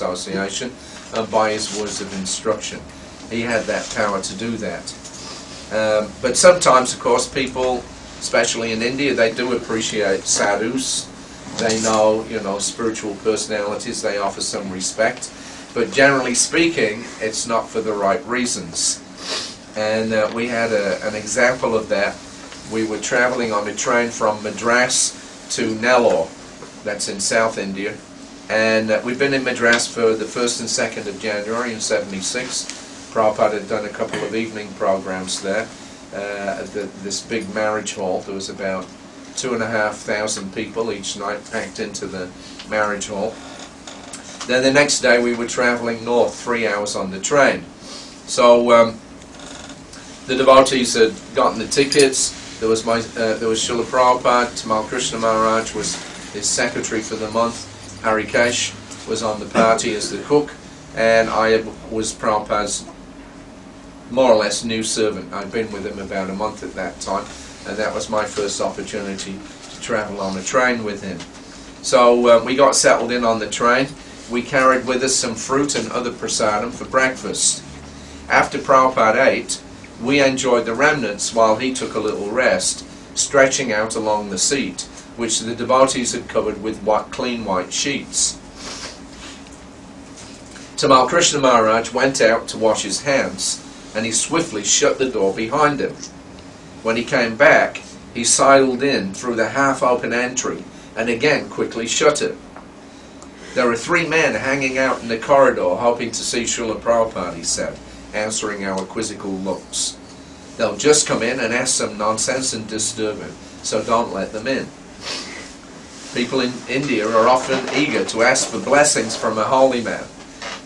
association and by his words of instruction. He had that power to do that. But sometimes, of course, people, especially in India, they do appreciate sadhus. They know, spiritual personalities. They offer some respect. But generally speaking, it's not for the right reasons. And we had an example of that. We were traveling on a train from Madras to Nellore, that's in South India. And we've been in Madras for the 1st and 2nd of January in '76. Prabhupada had done a couple of evening programs there at this big marriage hall. There was about 2,500 people each night packed into the marriage hall. Then the next day we were traveling north, 3 hours on the train. So the devotees had gotten the tickets. There was Srila Prabhupada. Tamal Krishna Maharaj was his secretary for the month. Harikesh was on the party as the cook, and I was Prabhupada's more or less new servant. I'd been with him about a month at that time, and that was my first opportunity to travel on a train with him. So we got settled in on the train. We carried with us some fruit and other prasadam for breakfast. After Prabhupada ate, we enjoyed the remnants while he took a little rest, stretching out along the seat, which the devotees had covered with clean white sheets. Tamal Krishna Maharaj went out to wash his hands, and he swiftly shut the door behind him. When he came back, he sidled in through the half-open entry, and again quickly shut it. There are 3 men hanging out in the corridor hoping to see Srila Prabhupada, he said, answering our quizzical looks. They'll just come in and ask some nonsense and disturb him, so don't let them in. People in India are often eager to ask for blessings from a holy man,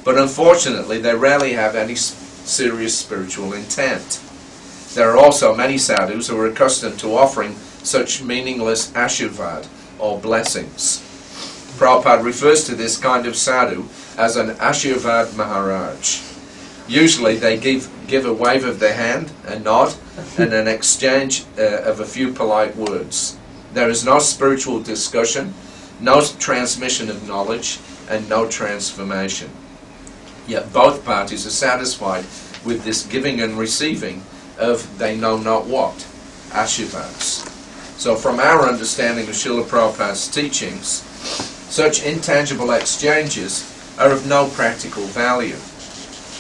but unfortunately they rarely have any serious spiritual intent. There are also many sadhus who are accustomed to offering such meaningless ashirvad, or blessings. Prabhupada refers to this kind of sadhu as an ashirvad Maharaj. Usually they give a wave of their hand, a nod, and an exchange of a few polite words. There is no spiritual discussion, no transmission of knowledge, and no transformation. Yet both parties are satisfied with this giving and receiving of they know not what, ashirvads. So from our understanding of Srila Prabhupada's teachings, such intangible exchanges are of no practical value.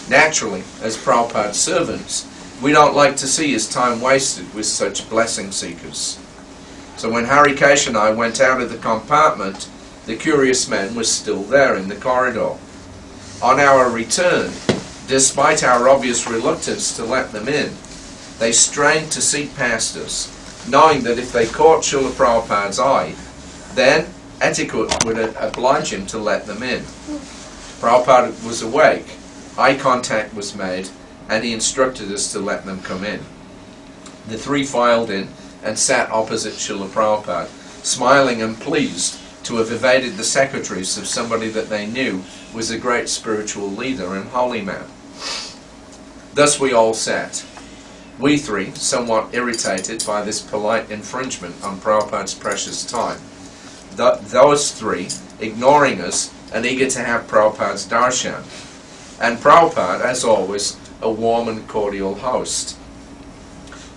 Naturally, as Prabhupada's servants, we don't like to see his time wasted with such blessing seekers. So when Harikesh and I went out of the compartment, the curious men were still there in the corridor. On our return, despite our obvious reluctance to let them in, they strained to see past us, knowing that if they caught Srila Prabhupada's eye, then etiquette would oblige him to let them in. Prabhupada was awake, eye contact was made, and he instructed us to let them come in. The 3 filed in and sat opposite Srila Prabhupada, smiling and pleased to have evaded the secretaries of somebody that they knew was a great spiritual leader and holy man. Thus we all sat. We 3, somewhat irritated by this polite infringement on Prabhupada's precious time. Those 3, ignoring us and eager to have Prabhupada's darshan. And Prabhupada, as always, a warm and cordial host.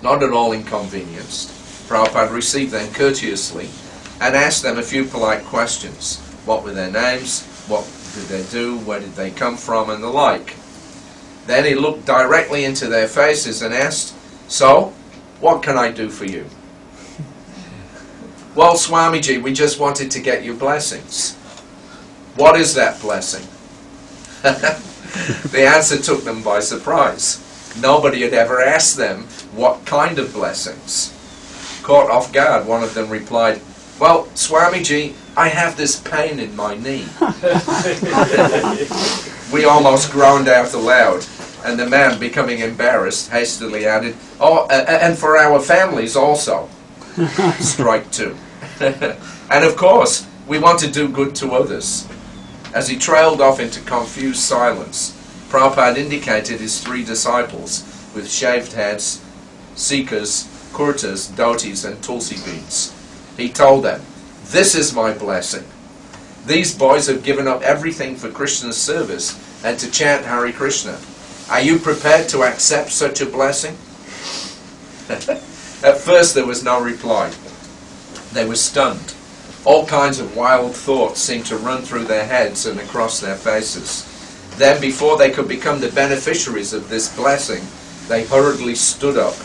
Not at all inconvenienced, Prabhupada received them courteously and asked them a few polite questions. What were their names? What did they do? Where did they come from? And the like. Then he looked directly into their faces and asked, "So, what can I do for you?" "Well, Swamiji, we just wanted to get your blessings." "What is that blessing?" The answer took them by surprise. Nobody had ever asked them what kind of blessings. Caught off guard, one of them replied, "Well, Swamiji, I have this pain in my knee." We almost groaned out aloud, and the man, becoming embarrassed, hastily added, "Oh, and for our families also." Strike 2. And of course, we want to do good to others. As he trailed off into confused silence, Prabhupada indicated his 3 disciples with shaved heads, seekers, kurtas, dhotis, and tulsi beads. He told them, "This is my blessing. These boys have given up everything for Krishna service and to chant Hare Krishna. Are you prepared to accept such a blessing? At first there was no reply. They were stunned. All kinds of wild thoughts seemed to run through their heads and across their faces. Then, before they could become the beneficiaries of this blessing, they hurriedly stood up.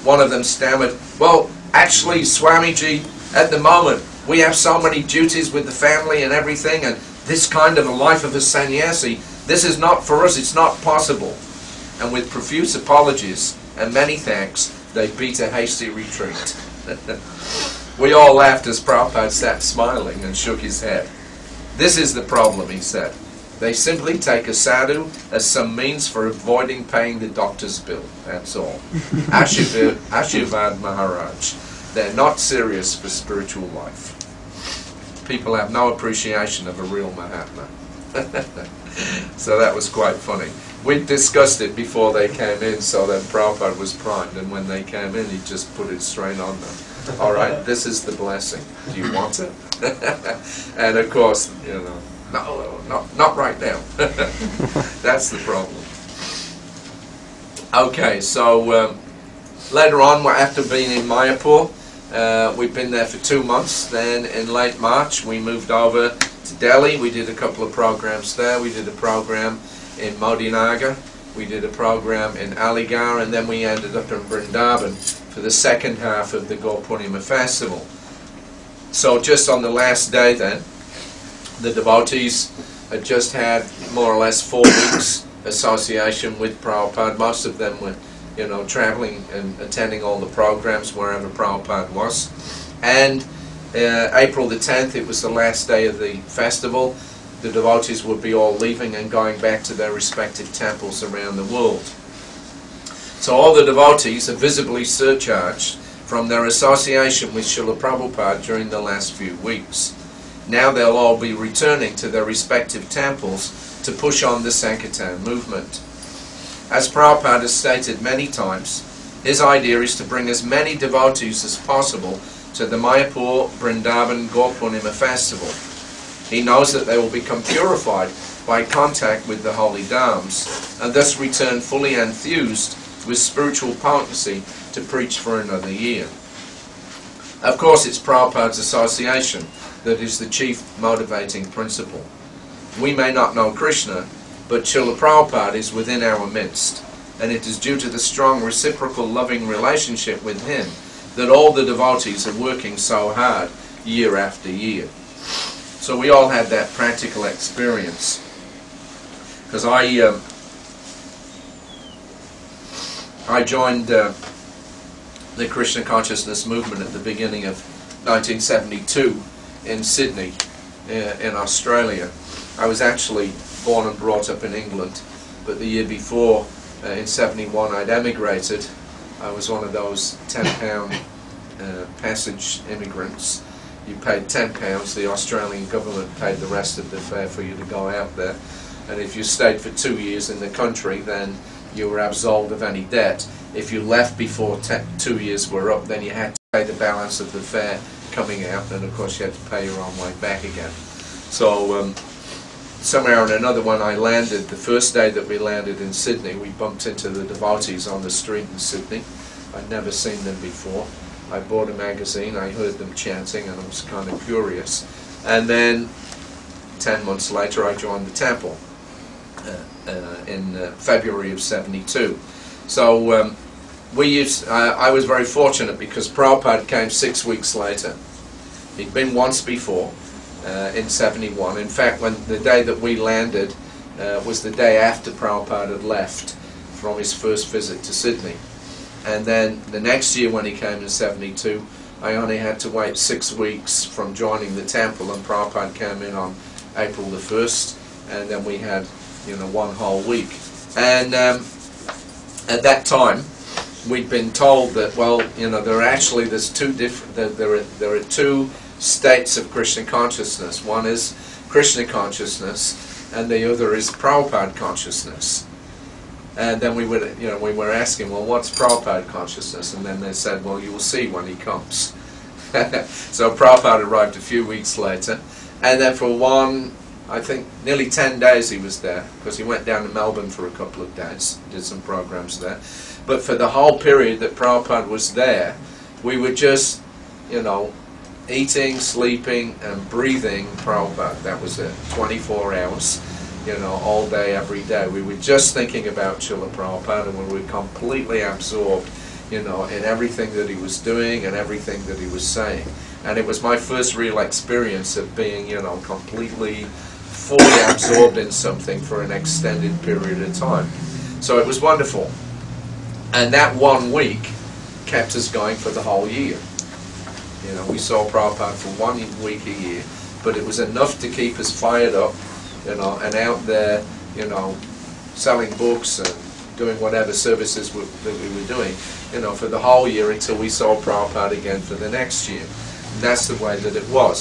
One of them stammered, "Well, actually, Swamiji, at the moment, we have so many duties with the family and everything, and this kind of a life of a sannyasi, this is not for us, it's not possible." And with profuse apologies and many thanks, they beat a hasty retreat. We all laughed as Prabhupada sat smiling and shook his head. "This is the problem," he said. "They simply take a sadhu as some means for avoiding paying the doctor's bill. That's all." Ashirvad Maharaj. They're not serious for spiritual life. People have no appreciation of a real Mahatma. So that was quite funny. We discussed it before they came in, so then Prabhupada was primed, and when they came in, he just put it straight on them. "All right, this is the blessing. Do you want it?" And of course, no, not right now. That's the problem. Okay, so later on, after being in Mayapur, we've been there for 2 months. Then in late March, we moved over to Delhi. We did a couple of programs there. We did a program in Modinagar. We did a program in Aligarh, and then we ended up in Vrindavan for the second half of the Gaur Purnima festival. So just on the last day then, the devotees had just had more or less 4 weeks association with Prabhupada. Most of them were, traveling and attending all the programs wherever Prabhupada was. And April the 10th, it was the last day of the festival. The devotees would be all leaving and going back to their respective temples around the world. So all the devotees are visibly surcharged from their association with Srila Prabhupada during the last few weeks. Now they'll all be returning to their respective temples to push on the Sankirtan movement. As Prabhupada has stated many times, his idea is to bring as many devotees as possible to the Mayapur Vrindavan Gaur Purnima festival. He knows that they will become purified by contact with the holy dhams, and thus return fully enthused with spiritual potency to preach for another year. Of course, it's Prabhupada's association that is the chief motivating principle. We may not know Krishna, but Srila Prabhupada is within our midst, and it is due to the strong reciprocal loving relationship with him that all the devotees are working so hard year after year. So we all had that practical experience. Because I joined the Krishna Consciousness movement at the beginning of 1972 in Sydney, in Australia. I was actually born and brought up in England, but the year before, in 71, I'd emigrated. I was one of those £10 passage immigrants. You paid £10, the Australian government paid the rest of the fare for you to go out there. And if you stayed for 2 years in the country, then you were absolved of any debt. If you left before 2 years were up, then you had to pay the balance of the fare coming out, and of course you had to pay your own way back again. So somehow or another, when I landed, the first day that we landed in Sydney, we bumped into the devotees on the street in Sydney. I'd never seen them before. I bought a magazine, I heard them chanting, and I was kind of curious. And then 10 months later I joined the temple in February of 72. So I was very fortunate because Prabhupada came 6 weeks later. He'd been once before in 71. In fact, when the day that we landed was the day after Prabhupada had left from his first visit to Sydney. And then the next year when he came in 72, I only had to wait 6 weeks from joining the temple, and Prabhupada came in on April the 1st, and then we had, 1 whole week. And at that time, we'd been told that, well, there are two states of Krishna consciousness. One is Krishna consciousness, and the other is Prabhupada consciousness. And then we were asking, well, what's Prabhupada consciousness? And then they said, well, you will see when he comes. So Prabhupada arrived a few weeks later, And then for I think nearly 10 days he was there, because he went down to Melbourne for a couple of days, did some programs there. But for the whole period that Prabhupada was there, we were just, you know, eating, sleeping and breathing Prabhupada. That was it, 24 hours, you know, all day, every day. We were just thinking about Srila Prabhupada, and we were completely absorbed, you know, in everything that he was doing and everything that he was saying. And it was my first real experience of being, you know, completely, fully absorbed in something for an extended period of time. So it was wonderful. And that 1 week kept us going for the whole year. You know, we saw Prabhupada for 1 week a year, but it was enough to keep us fired up, you know, and out there, you know, selling books and doing whatever services that we were doing, you know, for the whole year until we saw Prabhupada again for the next year. And that's the way that it was.